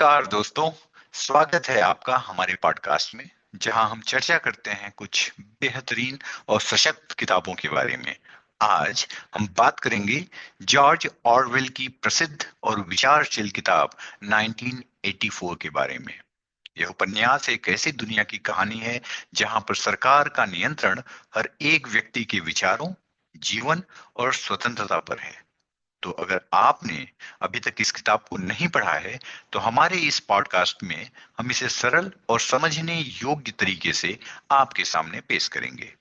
नमस्कार दोस्तों। स्वागत है आपका हमारे पॉडकास्ट में, जहां हम चर्चा करते हैं कुछ बेहतरीन और सशक्त किताबों के बारे में। आज हम बात करेंगे जॉर्ज ऑरवेल की प्रसिद्ध और विचारशील किताब 1984 के बारे में। यह उपन्यास एक ऐसी दुनिया की कहानी है जहां पर सरकार का नियंत्रण हर एक व्यक्ति के विचारों, जीवन और स्वतंत्रता पर है। तो अगर आपने अभी तक इस किताब को नहीं पढ़ा है, तो हमारे इस पॉडकास्ट में हम इसे सरल और समझने योग्य तरीके से आपके सामने पेश करेंगे।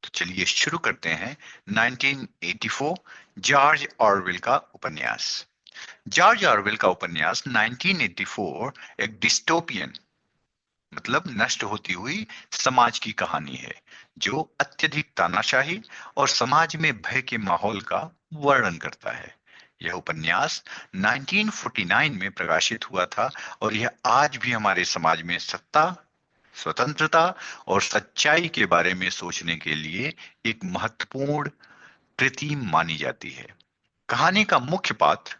तो चलिए शुरू करते हैं। 1984 जॉर्ज ऑरवेल का उपन्यास। जॉर्ज ऑरवेल का उपन्यास 1984 एक डिस्टोपियन मतलब नष्ट होती हुई समाज की कहानी है, जो अत्यधिक तानाशाही और समाज में भय के माहौल का वर्णन करता है। यह उपन्यास 1949 में प्रकाशित हुआ था और यह आज भी हमारे समाज में सत्ता, स्वतंत्रता और सच्चाई के बारे में सोचने के लिए एक महत्वपूर्ण कृति मानी जाती है। कहानी का मुख्य पात्र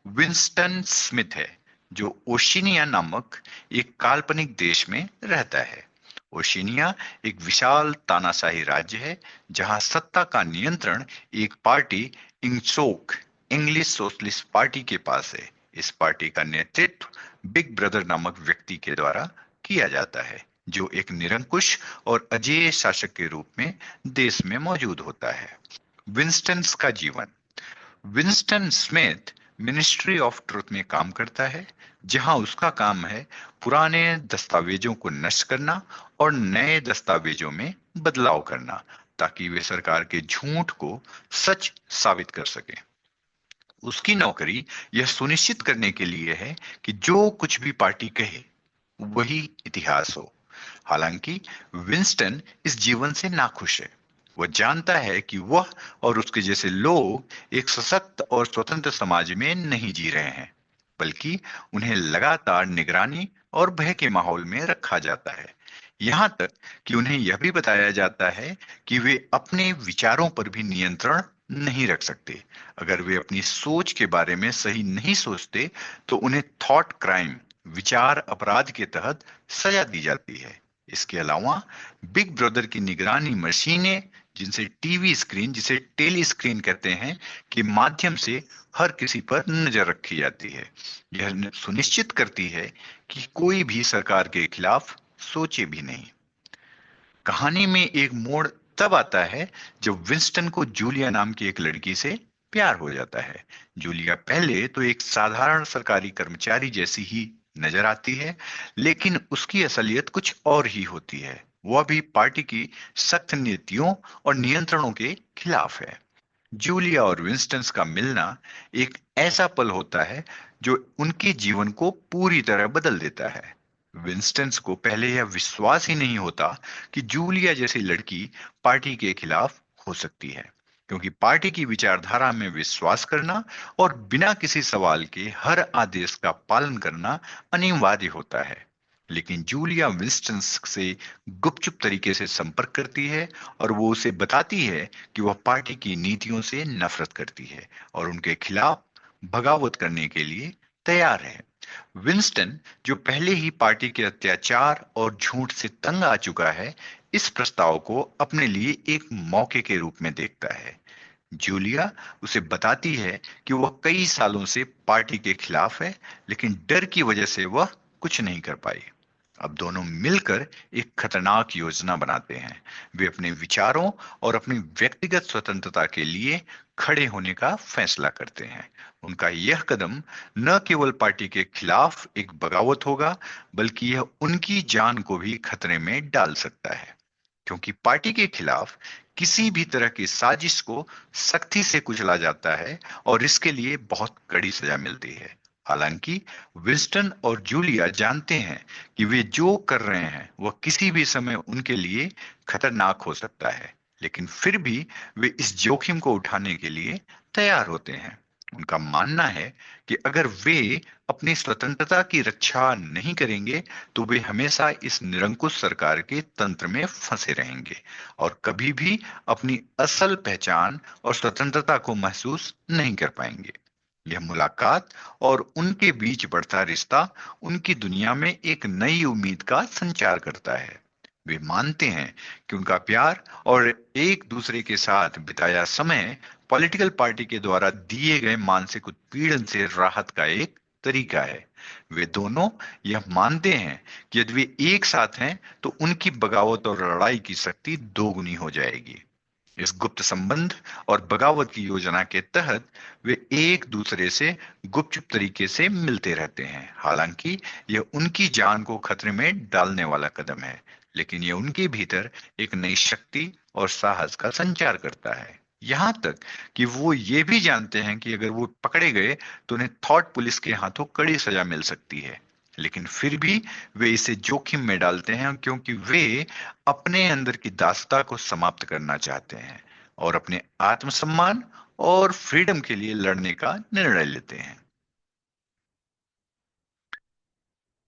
विंस्टन स्मिथ है, जो ओशिनिया नामक एक काल्पनिक देश में रहता है। ओशिनिया एक विशाल तानाशाही राज्य है, जहां सत्ता का नियंत्रण एक पार्टी इंगसोक इंग्लिश सोशलिस्ट पार्टी के पास है। इस पार्टी का नेतृत्व बिग ब्रदर नामक व्यक्ति के द्वारा किया जाता है, जो एक निरंकुश और अजेय शासक के रूप में देश में मौजूद होता है। विंस्टन का जीवन। Winston Smith ministry of truth में काम करता है, जहां उसका काम है पुराने दस्तावेजों को नष्ट करना और नए दस्तावेजों में बदलाव करना, ताकि वे सरकार के झूठ को सच साबित कर सके। उसकी नौकरी यह सुनिश्चित करने के लिए है कि जो कुछ भी पार्टी कहे वही इतिहास हो। हालांकि विंस्टन इस जीवन से नाखुश है। वह जानता है कि वह और उसके जैसे लोग एक सशक्त और स्वतंत्र समाज में नहीं जी रहे हैं, बल्कि उन्हें लगातार निगरानी और भय के माहौल में रखा जाता है। यहां तक कि उन्हें यह भी बताया जाता है कि वे अपने विचारों पर भी नियंत्रण नहीं रख सकते। अगर वे अपनी सोच के बारे में सही नहीं सोचते, तो उन्हें थॉट क्राइम विचार अपराध के तहत सजा दी जाती है। इसके अलावा बिग ब्रदर की निगरानी मशीनें, जिसे टेली स्क्रीन कहते हैं, के माध्यम से हर किसी पर नजर रखी जाती है। यह सुनिश्चित करती है कि कोई भी सरकार के खिलाफ सोचे भी नहीं। कहानी में एक मोड़ तब आता है जब विंस्टन को जूलिया नाम की एक लड़की से प्यार हो जाता है। जूलिया पहले तो एक साधारण सरकारी कर्मचारी जैसी ही नजर आती है, लेकिन उसकी असलियत कुछ और ही होती है। वह भी पार्टी की सख्त नीतियों और नियंत्रणों के खिलाफ है। जूलिया और विंस्टन का मिलना एक ऐसा पल होता है जो उनके जीवन को पूरी तरह बदल देता है। विंस्टन को पहले यह विश्वास ही नहीं होता कि जूलिया जैसी लड़की पार्टी के खिलाफ हो सकती है, क्योंकि पार्टी की विचारधारा में विश्वास करना और बिना किसी सवाल के हर आदेश का पालन करना अनिवार्य होता है। लेकिन जूलिया विंस्टन से गुपचुप तरीके से संपर्क करती है और वो उसे बताती है कि वह पार्टी की नीतियों से नफरत करती है और उनके खिलाफ बगावत करने के लिए तैयार है। विंस्टन, जो पहले ही पार्टी के अत्याचार और झूठ से तंग आ चुका है, इस प्रस्ताव को अपने लिए एक मौके के रूप में देखता है। जूलिया उसे बताती है कि वह कई सालों से पार्टी के खिलाफ है, लेकिन डर की वजह से वह कुछ नहीं कर पाई। अब दोनों मिलकर एक खतरनाक योजना बनाते हैं। वे अपने विचारों और अपनी व्यक्तिगत स्वतंत्रता के लिए खड़े होने का फैसला करते हैं। उनका यह कदम न केवल पार्टी के खिलाफ एक बगावत होगा, बल्कि यह उनकी जान को भी खतरे में डाल सकता है, क्योंकि पार्टी के खिलाफ किसी भी तरह की साजिश को सख्ती से कुचला जाता है और इसके लिए बहुत कड़ी सजा मिलती है। हालांकि विंस्टन और जूलिया जानते हैं कि वे जो कर रहे हैं वह किसी भी समय उनके लिए खतरनाक हो सकता है, लेकिन फिर भी वे इस जोखिम को उठाने के लिए तैयार होते हैं। उनका मानना है कि अगर वे अपनी स्वतंत्रता की रक्षा नहीं करेंगे, तो वे हमेशा इस निरंकुश सरकार के तंत्र में फंसे रहेंगे और कभी भी अपनी असल पहचान और स्वतंत्रता को महसूस नहीं कर पाएंगे। यह मुलाकात और उनके बीच बढ़ता रिश्ता उनकी दुनिया में एक नई उम्मीद का संचार करता है। वे मानते हैं कि उनका प्यार और एक दूसरे के साथ बिताया समय पॉलिटिकल पार्टी के द्वारा दिए गए मानसिक उत्पीड़न से राहत का एक तरीका है। वे दोनों यह मानते हैं कि यदि वे एक साथ हैं तो उनकी बगावत और लड़ाई की शक्ति दोगुनी हो जाएगी। इस गुप्त संबंध और बगावत की योजना के तहत वे एक दूसरे से गुपचुप तरीके से मिलते रहते हैं। हालांकि यह उनकी जान को खतरे में डालने वाला कदम है, लेकिन यह उनके भीतर एक नई शक्ति और साहस का संचार करता है। यहां तक कि वो ये भी जानते हैं कि अगर वो पकड़े गए तो उन्हें थॉट पुलिस के हाथों कड़ी सजा मिल सकती है, लेकिन फिर भी वे इसे जोखिम में डालते हैं क्योंकि वे अपने अंदर की दासता को समाप्त करना चाहते हैं और अपने आत्मसम्मान और फ्रीडम के लिए लड़ने का निर्णय लेते हैं।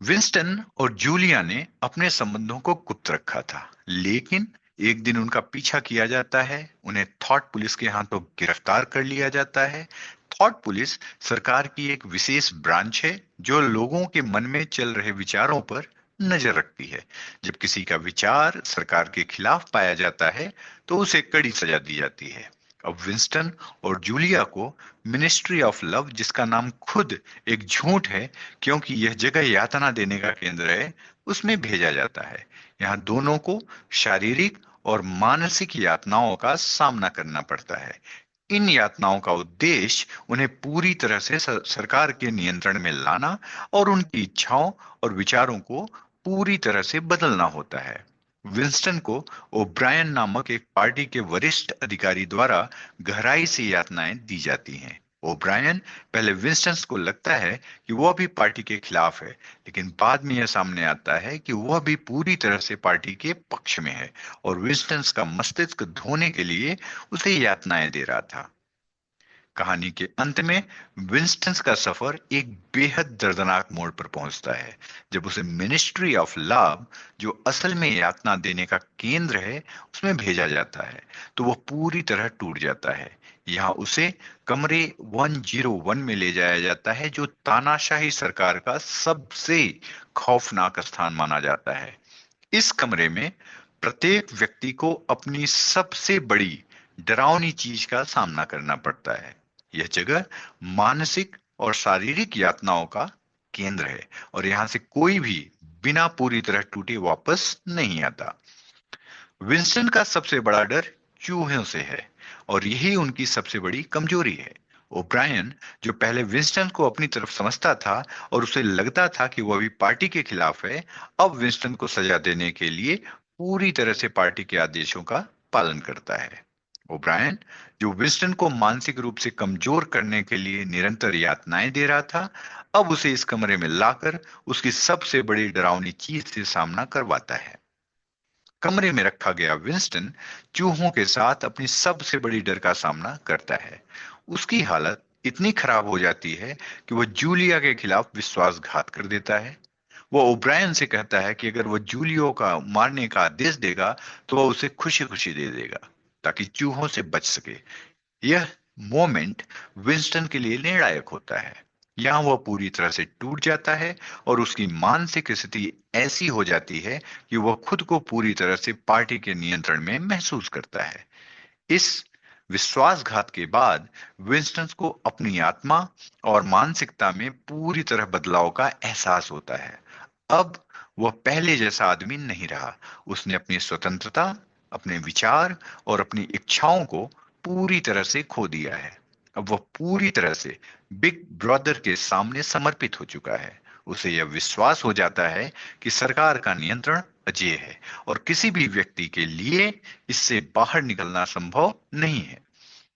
विंस्टन और जूलिया ने अपने संबंधों को गुप्त रखा था, लेकिन एक दिन उनका पीछा किया जाता है। उन्हें थॉट पुलिस के हाथों गिरफ्तार कर लिया जाता है। थॉट पुलिस सरकार की एक विशेष ब्रांच है जो लोगों के मन में चल रहे विचारों पर नजर रखती है। जब किसी का विचार सरकार के खिलाफ पाया जाता है तो उसे कड़ी सजा दी जाती है। अब विंस्टन और जूलिया को मिनिस्ट्री ऑफ लव, जिसका नाम खुद एक झूठ है क्योंकि यह जगह यातना देने का केंद्र है, उसमें भेजा जाता है। यहाँ दोनों को शारीरिक और मानसिक यातनाओं का सामना करना पड़ता है। इन यातनाओं का उद्देश्य उन्हें पूरी तरह से सरकार के नियंत्रण में लाना और उनकी इच्छाओं और विचारों को पूरी तरह से बदलना होता है। विंस्टन को ओब्रायन नामक एक पार्टी के वरिष्ठ अधिकारी द्वारा गहराई से यातनाएं दी जाती हैं। ओब्रायन पहले विंस्टन को लगता है कि वह भी पार्टी के खिलाफ है, लेकिन बाद में यह सामने आता है कि वह भी पूरी तरह से पार्टी के पक्ष में है और विंस्टन का मस्तिष्क धोने के लिए उसे यातनाएं दे रहा था। कहानी के अंत में विंस्टन का सफर एक बेहद दर्दनाक मोड़ पर पहुंचता है जब उसे मिनिस्ट्री ऑफ लव, जो असल में यातना देने का केंद्र है, उसमें भेजा जाता है तो वह पूरी तरह टूट जाता है। यहाँ उसे कमरे 101 में ले जाया जाता है जो तानाशाही सरकार का सबसे खौफनाक स्थान माना जाता है। इस कमरे में प्रत्येक व्यक्ति को अपनी सबसे बड़ी डरावनी चीज का सामना करना पड़ता है। यह जगह मानसिक और शारीरिक यातनाओं का केंद्र है और यहां से कोई भी बिना पूरी तरह टूटे वापस नहीं आता। विंस्टन का सबसे बड़ा डर चूहों से है और यही उनकी सबसे बड़ी कमजोरी है। ओब्रायन, जो पहले विंस्टन को अपनी तरफ समझता था और उसे लगता था कि वह भी पार्टी के खिलाफ है, अब विंस्टन को सजा देने के लिए पूरी तरह से पार्टी के आदेशों का पालन करता है। ओब्रायन, जो विंस्टन को मानसिक रूप से कमजोर करने के लिए निरंतर यातनाएं दे रहा था, अब उसे इस कमरे में लाकर उसकी सबसे बड़ी डरावनी चीज से सामना करवाता है। कमरे में रखा गया विंस्टन चूहों के साथ अपनी सबसे बड़ी डर का सामना करता है। उसकी हालत इतनी खराब हो जाती है कि वह जूलिया के खिलाफ विश्वासघात कर देता है। वह ओब्रायन से कहता है कि अगर वह जूलियो का मारने का आदेश देगा तो वह उसे खुशी खुशी दे देगा ताकि चूहों से बच सके। यह मोमेंट विंस्टन के लिए निर्णायक होता है। यहां वह पूरी तरह से टूट जाता है और उसकी मानसिक स्थिति ऐसी हो जाती है कि वह खुद को पूरी तरह से पार्टी के नियंत्रण में महसूस करता है। इस विश्वासघात के बाद विंस्टन को अपनी आत्मा और मानसिकता में पूरी तरह बदलाव का एहसास होता है। अब वह पहले जैसा आदमी नहीं रहा। उसने अपनी स्वतंत्रता, अपने विचार और अपनी इच्छाओं को पूरी तरह से खो दिया है। अब वह पूरी तरह से बिग ब्रदर के सामने समर्पित हो चुका है। उसे यह विश्वास हो जाता है कि सरकार का नियंत्रण अजेय है और किसी भी व्यक्ति के लिए इससे बाहर निकलना संभव नहीं है।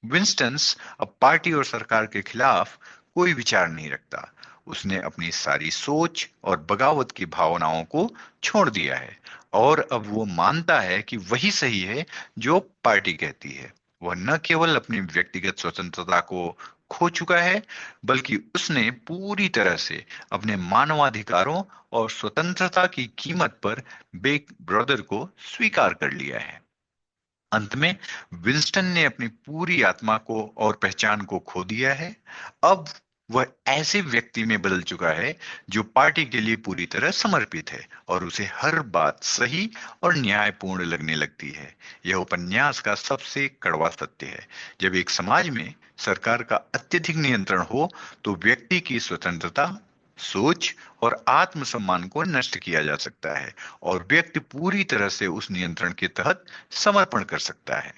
विंस्टन्स अब पार्टी और सरकार के खिलाफ कोई विचार नहीं रखता। उसने अपनी सारी सोच और बगावत की भावनाओं को छोड़ दिया है और अब वो मानता है कि वही सही है जो पार्टी कहती है। वह न केवल अपनी व्यक्तिगत स्वतंत्रता को खो चुका है, बल्कि उसने पूरी तरह से अपने मानवाधिकारों और स्वतंत्रता की कीमत पर बिग ब्रदर को स्वीकार कर लिया है। अंत में विंस्टन ने अपनी पूरी आत्मा को और पहचान को खो दिया है। अब वह ऐसे व्यक्ति में बदल चुका है जो पार्टी के लिए पूरी तरह समर्पित है और उसे हर बात सही और न्यायपूर्ण लगने लगती है। यह उपन्यास का सबसे कड़वा सत्य है। जब एक समाज में सरकार का अत्यधिक नियंत्रण हो तो व्यक्ति की स्वतंत्रता, सोच और आत्मसम्मान को नष्ट किया जा सकता है और व्यक्ति पूरी तरह से उस नियंत्रण के तहत समर्पण कर सकता है।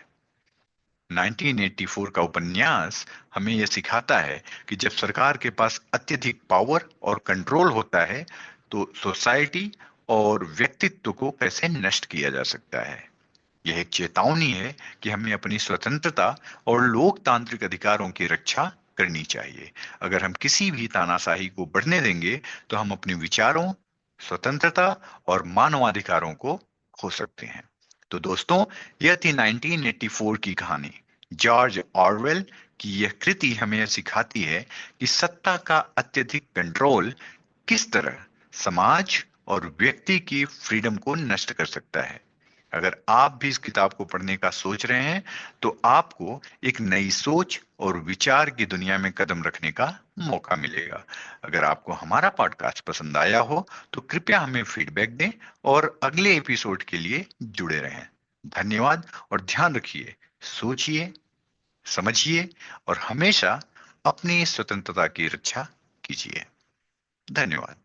1984 का उपन्यास हमें यह सिखाता है कि जब सरकार के पास अत्यधिक पावर और कंट्रोल होता है तो सोसाइटी और व्यक्तित्व को कैसे नष्ट किया जा सकता है। यह एक चेतावनी है कि हमें अपनी स्वतंत्रता और लोकतांत्रिक अधिकारों की रक्षा करनी चाहिए। अगर हम किसी भी तानाशाही को बढ़ने देंगे तो हम अपने विचारों, स्वतंत्रता और मानवाधिकारों को खो सकते हैं। तो दोस्तों, यह थी 1984 की कहानी। जॉर्ज ऑरवेल की यह कृति हमें यह सिखाती है कि सत्ता का अत्यधिक कंट्रोल किस तरह समाज और व्यक्ति की फ्रीडम को नष्ट कर सकता है। अगर आप भी इस किताब को पढ़ने का सोच रहे हैं तो आपको एक नई सोच और विचार की दुनिया में कदम रखने का मौका मिलेगा। अगर आपको हमारा पॉडकास्ट पसंद आया हो तो कृपया हमें फीडबैक दें और अगले एपिसोड के लिए जुड़े रहें। धन्यवाद और ध्यान रखिए, सोचिए, समझिए और हमेशा अपनी स्वतंत्रता की रक्षा कीजिए। धन्यवाद।